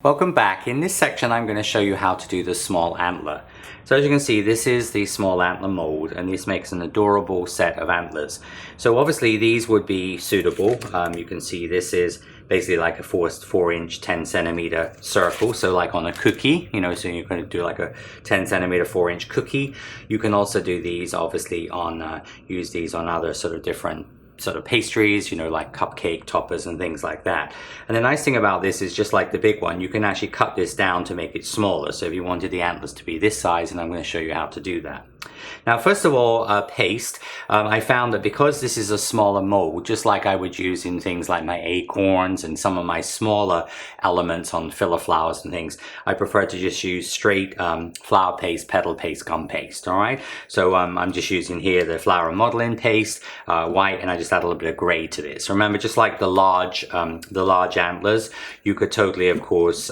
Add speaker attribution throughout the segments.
Speaker 1: Welcome back. In this section I'm going to show you how to do the small antler. So as you can see, this is the small antler mold, and this makes an adorable set of antlers. So obviously these would be suitable. You can see this is basically like a 4-inch 10 centimeter circle, so like on a cookie, so you're going to do like a 10 centimeter 4-inch cookie. You can also do these obviously on use these on other sort of different sort of pastries, like cupcake toppers and things like that. And the nice thing about this is, just like the big one, you can actually cut this down to make it smaller. So if you wanted the antlers to be this size, and I'm going to show you how to do that. Now, first of all, paste. I found that because this is a smaller mold, just like I would use in things like my acorns and some of my smaller elements on filler flowers and things, I prefer to just use straight flower paste, petal paste, gum paste. All right. So I'm just using here the flower modeling paste, white, and I just add a little bit of gray to this. Remember, just like the large antlers, you could totally, of course,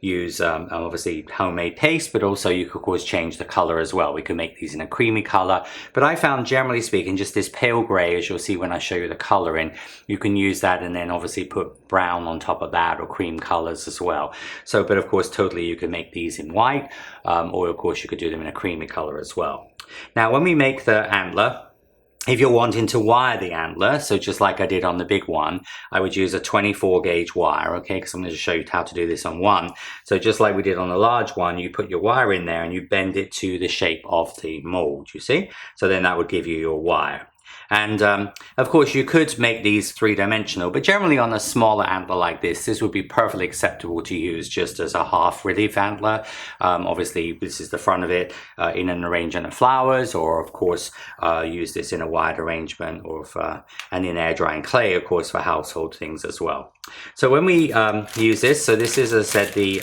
Speaker 1: use obviously homemade paste, but also you could, of course, change the color as well. We could make these in a creamy color, but I found, generally speaking, just this pale gray, as you'll see when I show you the coloring, you can use that and then obviously put brown on top of that, or cream colors as well. So, but of course, totally you can make these in white, or of course you could do them in a creamy color as well. Now, when we make the antler, if you're wanting to wire the antler, so just like I did on the big one, I would use a 24 gauge wire, okay, because I'm going to show you how to do this on one. So just like we did on the large one, you put your wire in there and you bend it to the shape of the mold, you see? So then that would give you your wire. And of course you could make these three-dimensional, but generally on a smaller antler like this would be perfectly acceptable to use just as a half relief antler. Obviously this is the front of it in an arrangement of flowers, or of course use this in a wide arrangement, or and in air drying clay, of course, for household things as well. So when we use this, so this is, as I said, the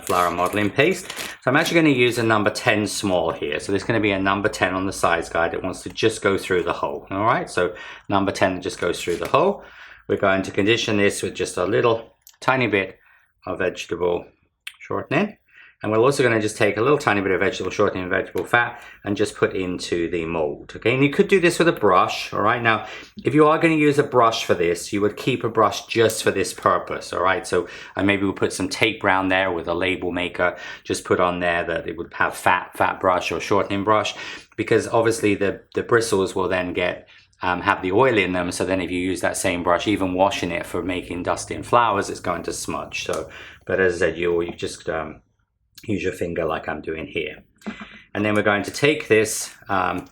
Speaker 1: flower modeling paste. So I'm actually going to use a number 10 small here. So there's going to be a number 10 on the size guide that wants to just go through the hole. All right, so number 10 just goes through the hole. We're going to condition this with just a little tiny bit of vegetable shortening. And we're also going to just take a little tiny bit of vegetable shortening and vegetable fat and just put into the mold. Okay, and you could do this with a brush. All right, now if you are going to use a brush for this, you would keep a brush just for this purpose. All right, so maybe we'll put some tape around there with a label maker, just put on there that it would have fat brush or shortening brush, because obviously the bristles will then get have the oil in them. So then if you use that same brush, even washing it for making dusty and flowers, it's going to smudge. So, but as I said, you just use your finger like I'm doing here. And then we're going to take this, so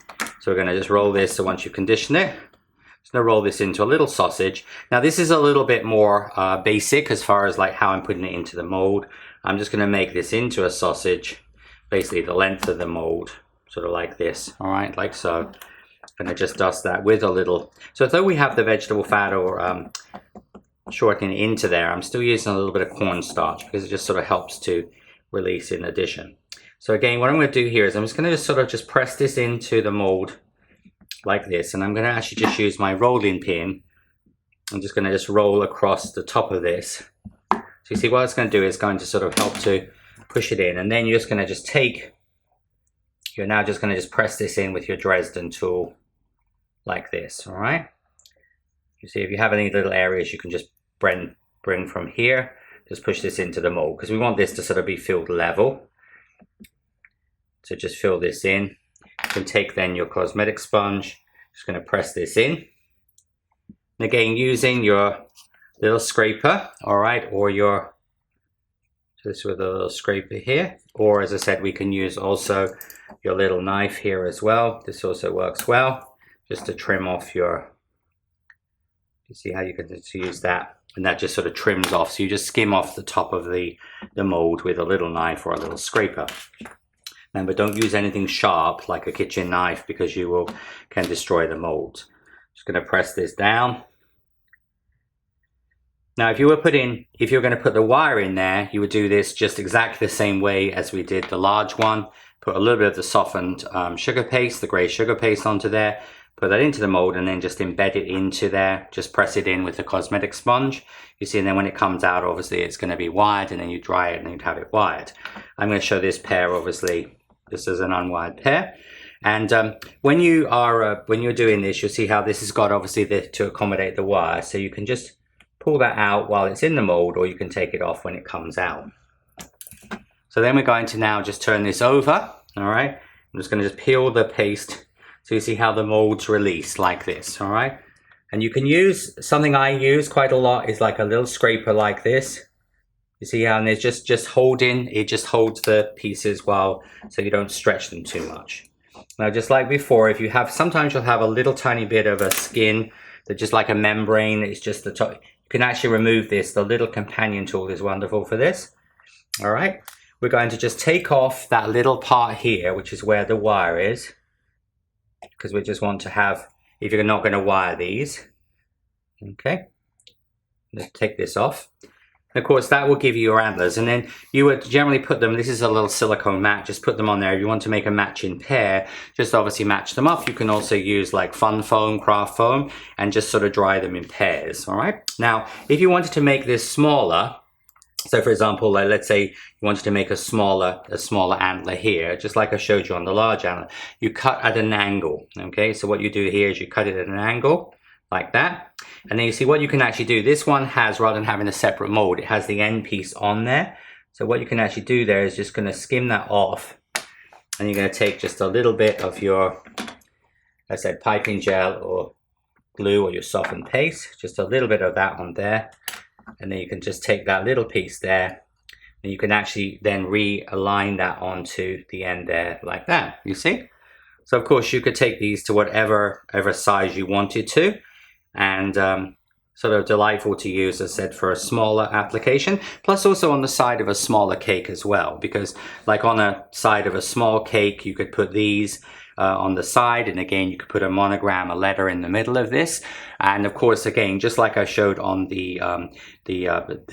Speaker 1: we're going to just roll this. So once you condition it, just going to roll this into a little sausage. Now this is a little bit more basic as far as like how I'm putting it into the mold. I'm just going to make this into a sausage, basically the length of the mold, sort of like this. All right, like so. I'm going to just dust that with a little, so though we have the vegetable fat or shortening into there, I'm still using a little bit of cornstarch because it just sort of helps to release in addition. So again, what I'm going to do here is I'm just going to just sort of just press this into the mold like this, and I'm going to actually just use my rolling pin. I'm just going to just roll across the top of this. So you see what it's going to do is going to sort of help to push it in, and then you're just going to just take, you're now just going to just press this in with your Dresden tool like this. All right, you see if you have any little areas, you can just bring from here. Just push this into the mold because we want this to sort of be filled level. So just fill this in. You can take then your cosmetic sponge, just going to press this in. And again, using your little scraper, all right, or your, just with a little scraper here, or as I said, we can use also your little knife here as well. This also works well, just to trim off your, you see how you can just use that. And that just sort of trims off. So you just skim off the top of the mold with a little knife or a little scraper. Remember, don't use anything sharp like a kitchen knife because you can destroy the mold. Just going to press this down. Now, if you're going to put the wire in there, you would do this just exactly the same way as we did the large one. Put a little bit of the softened sugar paste, the gray sugar paste onto there. Put that into the mold and then just embed it into there. Just press it in with the cosmetic sponge. You see, and then when it comes out, obviously it's going to be wired, and then you dry it and then you'd have it wired. I'm going to show this pair, obviously, this is an unwired pair. And when you're doing this, you'll see how this has got obviously to accommodate the wire. So you can just pull that out while it's in the mold, or you can take it off when it comes out. So then we're going to now just turn this over. All right, I'm just going to just peel the paste so you see how the molds release like this. All right, and you can use something I use quite a lot is like a little scraper like this. You see how, and it's just holding, it just holds the pieces while, so you don't stretch them too much. Now, just like before, if you have, sometimes you'll have a little tiny bit of a skin that just like a membrane, it's just the top. You can actually remove this. The little companion tool is wonderful for this. All right, we're going to just take off that little part here, which is where the wire is, because we just want to have, if you're not going to wire these. Okay, let's take this off. Of course, that will give you your antlers, and then you would generally put them, this is a little silicone mat, just put them on there. If you want to make a matching pair, just obviously match them up. You can also use like fun foam, craft foam, and just sort of dry them in pairs, all right? Now, if you wanted to make this smaller, so for example, like let's say you wanted to make a smaller antler here, just like I showed you on the large antler, you cut at an angle, okay? So what you do here is you cut it at an angle, like that. And then you see what you can actually do. This one has, rather than having a separate mold, it has the end piece on there. So what you can actually do there is just going to skim that off. And you're going to take just a little bit of your, I said, piping gel or glue or your softened paste. Just a little bit of that on there. And then you can just take that little piece there. And you can actually then realign that onto the end there like that. You see? So of course you could take these to whatever size you wanted to. And sort of delightful to use, as I said, for a smaller application, plus also on the side of a smaller cake as well, because like on a side of a small cake you could put these on the side, and again you could put a monogram, a letter in the middle of this. And of course, again, just like I showed on the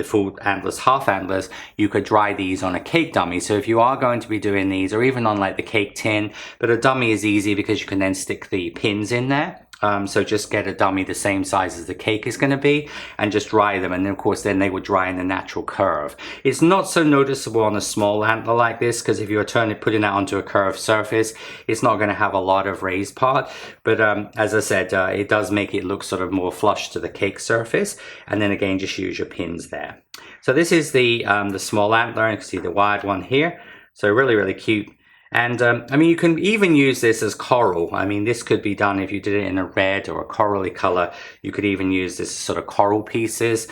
Speaker 1: full antlers, half antlers, you could dry these on a cake dummy. So if you are going to be doing these, or even on like the cake tin, but a dummy is easy because you can then stick the pins in there. So just get a dummy the same size as the cake is going to be and just dry them, and then of course then they would dry in the natural curve. It's not so noticeable on a small antler like this, because if you are putting that onto a curved surface, it's not going to have a lot of raised part, but as I said, it does make it look sort of more flush to the cake surface. And then again, just use your pins there. So this is the small antler, and you can see the wired one here, so really cute. And I mean, you can even use this as coral. I mean, this could be done if you did it in a red or a corally color. You could even use this sort of coral pieces.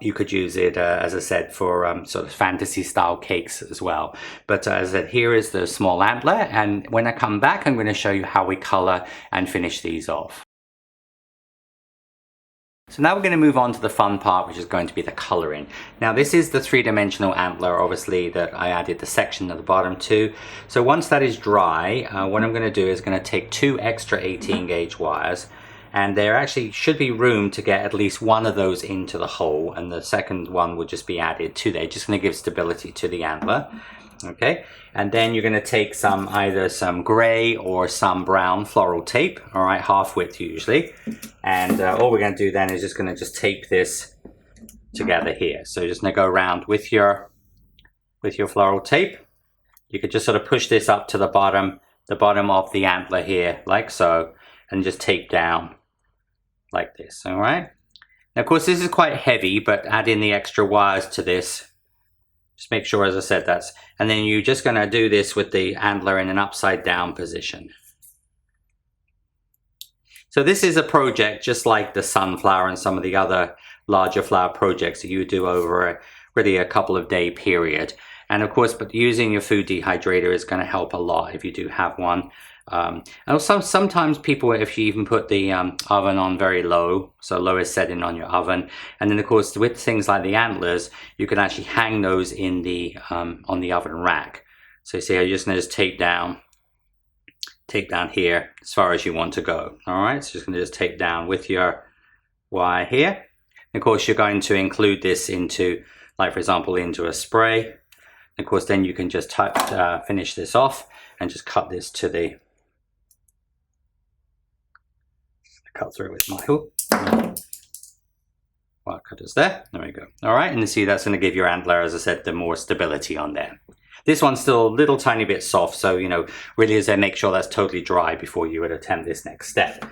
Speaker 1: You could use it, as I said, for sort of fantasy style cakes as well. But as I said, here is the small antler. And when I come back, I'm going to show you how we color and finish these off. So now we're going to move on to the fun part, which is going to be the coloring. Now this is the three-dimensional antler, obviously, that I added the section at the bottom to. So once that is dry, what I'm going to do is going to take 2 extra 18 gauge wires, and there actually should be room to get at least one of those into the hole, and the second one would just be added to there, just going to give stability to the antler. Okay, and then you're going to take either some gray or some brown floral tape, all right, half width usually, and all we're going to do then is just going to tape this together here. So just going to go around with your floral tape. You could just sort of push this up to the bottom of the antler here, like so, and just tape down like this, all right. Now of course this is quite heavy, but add in the extra wires to this. Just make sure, as I said, and then you're just going to do this with the antler in an upside down position. So this is a project just like the sunflower and some of the other larger flower projects that you do over really a couple of day period. And of course, but using your food dehydrator is going to help a lot if you do have one. And also sometimes people, if you even put the oven on very low, so lowest setting on your oven, and then of course with things like the antlers, you can actually hang those in the on the oven rack. So you see how you're just going to tape down here as far as you want to go. All right, so just going to just tape down with your wire here. And of course you're going to include this into, like for example, into a spray. And of course then you can just finish this off and just cut this to the cut through with my hook. Wire cutters there. There we go. All right, and you see that's going to give your antler, as I said, the more stability on there. This one's still a little tiny bit soft, so you know, really is there, make sure that's totally dry before you would attempt this next step.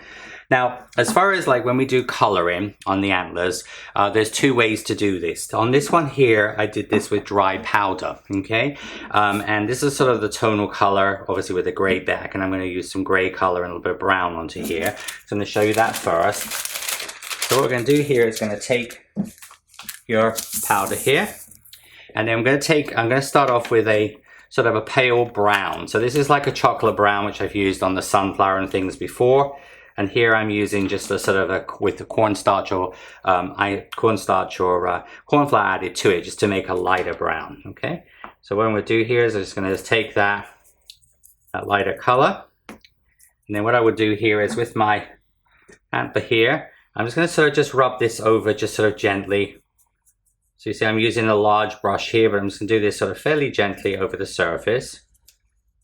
Speaker 1: Now, as far as like when we do coloring on the antlers, there's two ways to do this. On this one here, I did this with dry powder, okay? And this is sort of the tonal color, obviously with a gray back, and I'm going to use some gray color and a little bit of brown onto here. So I'm going to show you that first. So what we're going to do here is going to take your powder here, and then I'm going to start off with a sort of a pale brown. So this is like a chocolate brown, which I've used on the sunflower and things before. And here I'm using just a sort of with the cornstarch or cornflour added to it, just to make a lighter brown. Okay. So what I'm going to do here is I'm just going to take that lighter color, and then what I would do here is with my antler here, I'm just going to sort of just rub this over just sort of gently. So you see I'm using a large brush here, but I'm just going to do this sort of fairly gently over the surface.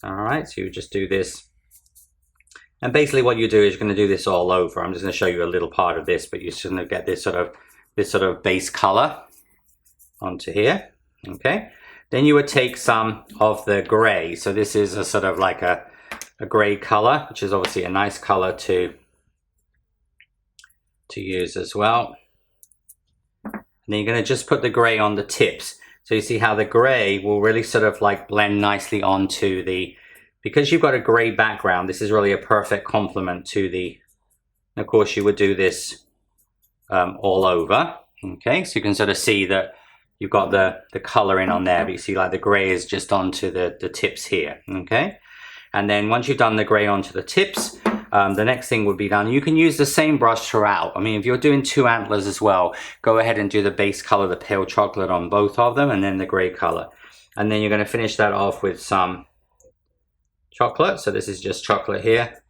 Speaker 1: All right, so you just do this. And basically what you do is you're going to do this all over. I'm just going to show you a little part of this, but you're just going to get this sort of base color onto here. Okay. Then you would take some of the gray. So this is a sort of like a gray color, which is obviously a nice color to use as well. And then you're going to just put the gray on the tips. So you see how the gray will really sort of like blend nicely onto because you've got a gray background, this is really a perfect complement to and of course you would do this all over. Okay, so you can sort of see that you've got the coloring on there, but you see like the gray is just onto the tips here. Okay, and then once you've done the gray onto the tips, the next thing would be done. You can use the same brush throughout. I mean, if you're doing two antlers as well, go ahead and do the base color, the pale chocolate on both of them, and then the gray color. And then you're going to finish that off with some chocolate. So this is just chocolate here.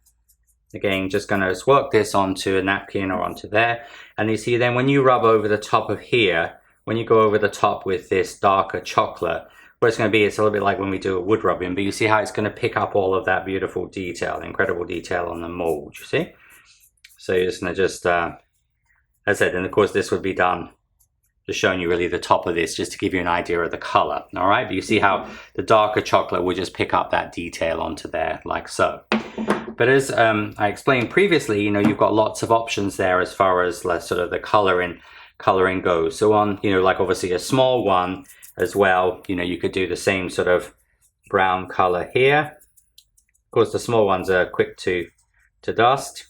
Speaker 1: Again, just going to work this onto a napkin or onto there. And you see then when you rub over the top of here, when you go over the top with this darker chocolate, what it's going to be, it's a little bit like when we do a wood rubbing, but you see how it's going to pick up all of that beautiful detail, incredible detail on the mold, you see? So you're just going to as I said, and of course this would be done, just showing you really the top of this, just to give you an idea of the color, all right? But you see how the darker chocolate will just pick up that detail onto there, like so. But as I explained previously, you know, you've got lots of options there as far as sort of the coloring goes. So on, you know, like obviously a small one, as well, you know, you could do the same sort of brown color here. Of course, the small ones are quick to dust.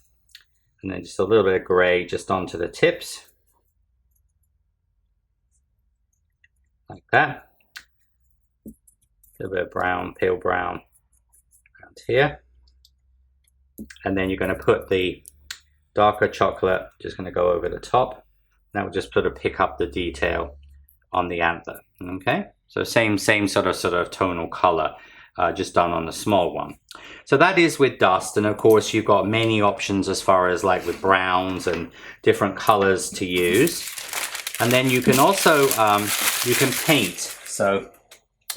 Speaker 1: And then just a little bit of gray just onto the tips. Like that. A little bit of brown, pale brown around here. And then you're going to put the darker chocolate, just going to go over the top. That will just sort of pick up the detail on the antler. Okay, so same sort of tonal color, just done on the small one. So that is with dust, and of course you've got many options as far as like with browns and different colors to use. And then you can also you can paint. So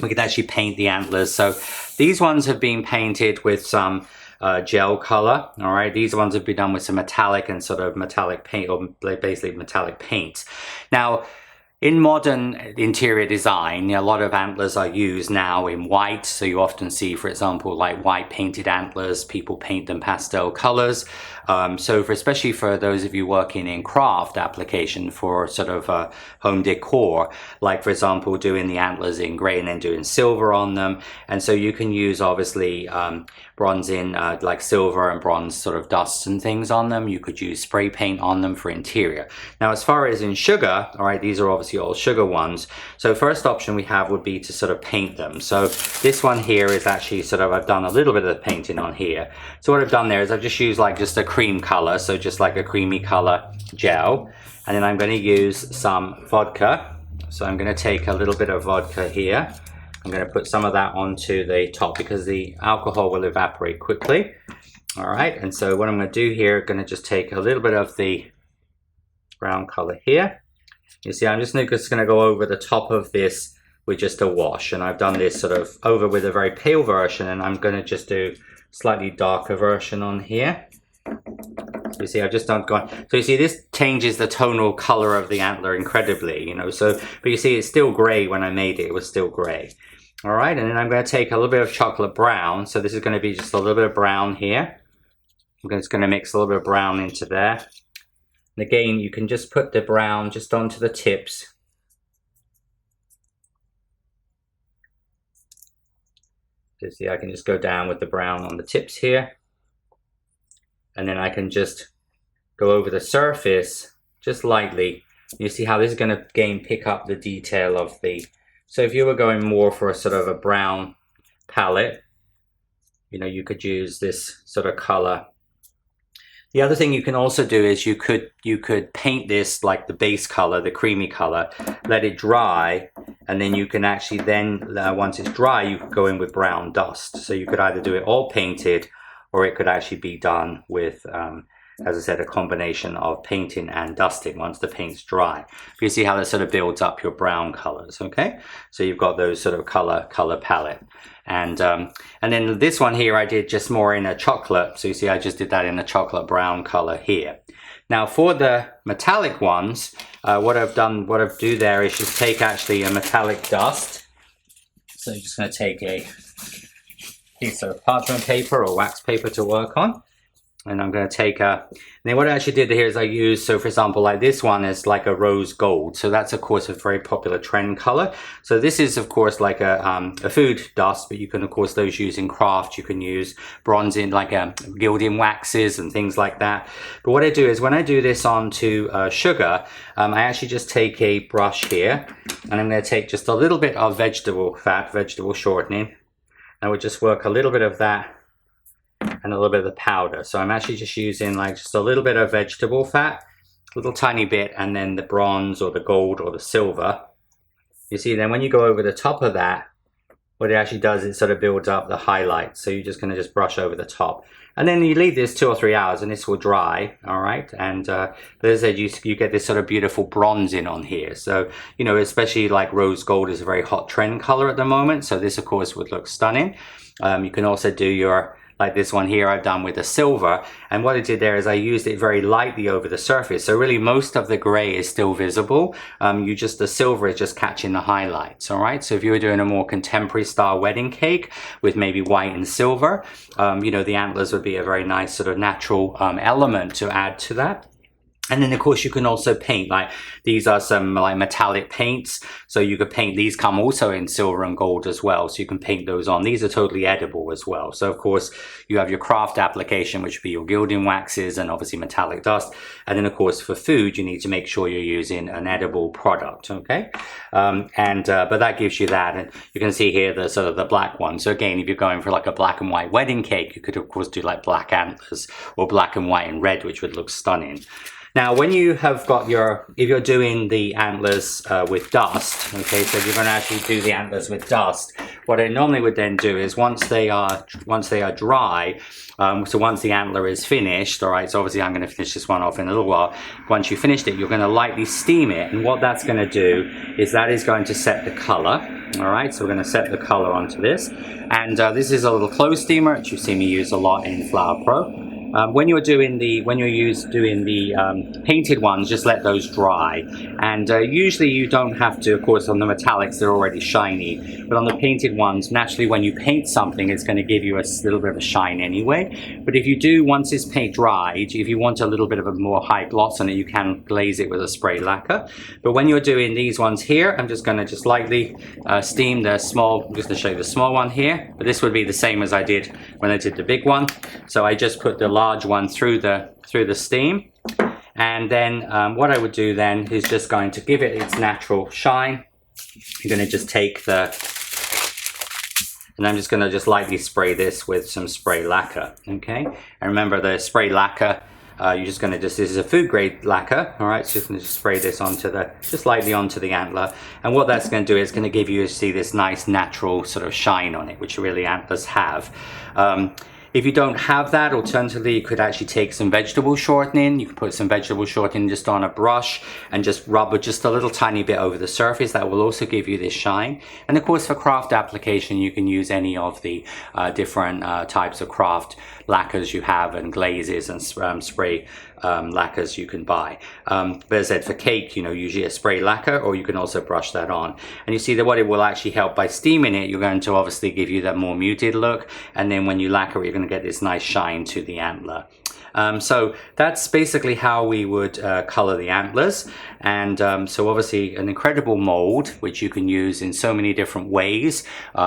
Speaker 1: we could actually paint the antlers. So these ones have been painted with some gel color. All right, these ones have been done with some metallic and sort of metallic paint, or basically metallic paint. Now, in modern interior design, a lot of antlers are used now in white. So you often see, for example, like white painted antlers. People paint them pastel colors. So especially for those of you working in craft application for sort of home decor, like for example, doing the antlers in gray and then doing silver on them. And so you can use obviously bronze in like silver and bronze sort of dusts and things on them. You could use spray paint on them for interior. Now, as far as in sugar, all right, these are obviously all sugar ones. So first option we have would be to sort of paint them. So this one here is actually sort of, I've done a little bit of the painting on here. So what I've done there is I've just used like just a cream color, so just like a creamy color gel, and then I'm going to use some vodka. So I'm going to take a little bit of vodka here. I'm going to put some of that onto the top because the alcohol will evaporate quickly. All right, and so what I'm going to do here, I'm going to just take a little bit of the brown color here. You see, I'm just going to go over the top of this with just a wash, and I've done this sort of over with a very pale version, and I'm going to just do slightly darker version on here. So you see, I've just gone. So you see, this changes the tonal color of the antler incredibly, you know. So, but you see, it's still gray when I made it. It was still gray. All right, and then I'm going to take a little bit of chocolate brown. So this is going to be just a little bit of brown here. I'm just going to mix a little bit of brown into there. And again, you can just put the brown just onto the tips. So see, I can just go down with the brown on the tips here. And then I can just go over the surface just lightly. You see how this is going to again pick up the detail of the... So if you were going more for a sort of a brown palette, you know, you could use this sort of color. The other thing you can also do is you could paint this like the base color, the creamy color, let it dry, and then you can actually then, once it's dry, you could go in with brown dust. So you could either do it all painted, or it could actually be done with, as I said, a combination of painting and dusting once the paint's dry. You see how that sort of builds up your brown colors, okay? So you've got those sort of color palette. And then this one here I did just more in a chocolate. So you see I just did that in a chocolate brown color here. Now for the metallic ones, what I've do there is just take actually a metallic dust. So you're just going to take a piece of parchment paper or wax paper to work on. And I'm going to take and then what I actually did here is I used, so for example, like this one is like a rose gold. So that's of course a very popular trend color. So this is of course like a food dust, but you can of course those used in craft. You can use bronzing, like gilding waxes and things like that. But what I do is when I do this onto sugar, I actually just take a brush here and I'm going to take just a little bit of vegetable fat, vegetable shortening. I would just work a little bit of that and a little bit of the powder. So I'm actually just using like just a little bit of vegetable fat, a little tiny bit, and then the bronze or the gold or the silver. You see, then when you go over the top of that, what it actually does, it sort of builds up the highlights. So you're just going to just brush over the top. And then you leave this 2 or 3 hours and this will dry, all right? And as I said, you get this sort of beautiful bronzing on here. So, you know, especially like rose gold is a very hot trend color at the moment. So this, of course, would look stunning. You can also do your... like this one here I've done with the silver, and what I did there is I used it very lightly over the surface, so really most of the gray is still visible. The silver is just catching the highlights, all right? So if you were doing a more contemporary style wedding cake with maybe white and silver, you know, the antlers would be a very nice sort of natural element to add to that. And then of course you can also paint, like these are some like metallic paints. So you could paint, these come also in silver and gold as well. So you can paint those on. These are totally edible as well. So of course you have your craft application, which would be your gilding waxes and obviously metallic dust. And then of course for food, you need to make sure you're using an edible product, okay? But that gives you that. And you can see here the sort of the black one. So again, if you're going for like a black and white wedding cake, you could of course do like black antlers or black and white and red, which would look stunning. Now, when you have got if you're doing the antlers with dust, okay, so if you're going to actually do the antlers with dust, what I normally would then do is once they are dry, so once the antler is finished, all right, so obviously I'm going to finish this one off in a little while. Once you finished it, you're going to lightly steam it, and what that's going to do is that is going to set the color. All right, so we're going to set the color onto this, and this is a little clothes steamer that you see me use a lot in Flower Pro. When you're doing the painted ones, just let those dry. And usually you don't have to, of course, on the metallics, they're already shiny. But on the painted ones, naturally when you paint something, it's going to give you a little bit of a shine anyway. But if you do, once it's paint dried, if you want a little bit of a more high gloss on it, you can glaze it with a spray lacquer. But when you're doing these ones here, I'm just going to just lightly steam the small, I'm just going to show you the small one here. But this would be the same as I did when I did the big one. So I just put the large one through the steam, and then what I would do then is just going to give it its natural shine. You're going to just take and I'm just going to just lightly spray this with some spray lacquer, okay? And remember the spray lacquer, you're just going to this is a food grade lacquer, all right? So you're going to just spray this just lightly onto the antler, and what that's going to do is going to give you, see, this nice natural sort of shine on it, which really antlers have. If you don't have that, alternatively, you could actually take some vegetable shortening. You can put some vegetable shortening just on a brush and just rub it just a little tiny bit over the surface. That will also give you this shine. And of course, for craft application, you can use any of the different types of craft lacquers you have and glazes and spray lacquers you can buy. But as I said, for cake, you know, usually a spray lacquer, or you can also brush that on. And you see that what it will actually help by steaming it, you're going to obviously give you that more muted look. And then when you lacquer it, you're going to get this nice shine to the antler. So that's basically how we would color the antlers. And so obviously an incredible mold, which you can use in so many different ways.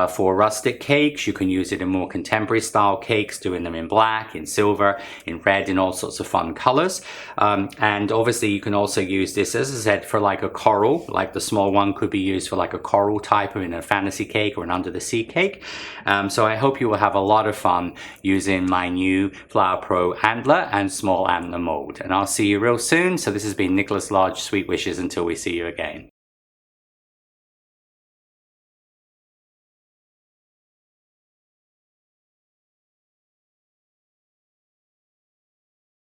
Speaker 1: For rustic cakes, you can use it in more contemporary style cakes, doing them in black, in silver, in red, in all sorts of fun colors. And obviously you can also use this, as I said, for like a coral, like the small one could be used for like a coral type or in a fantasy cake or an under the sea cake. So I hope you will have a lot of fun using my new Flower Pro Antler and small antler mold. And I'll see you real soon. So this has been Nicholas Lodge. Sweet wishes until we see you again.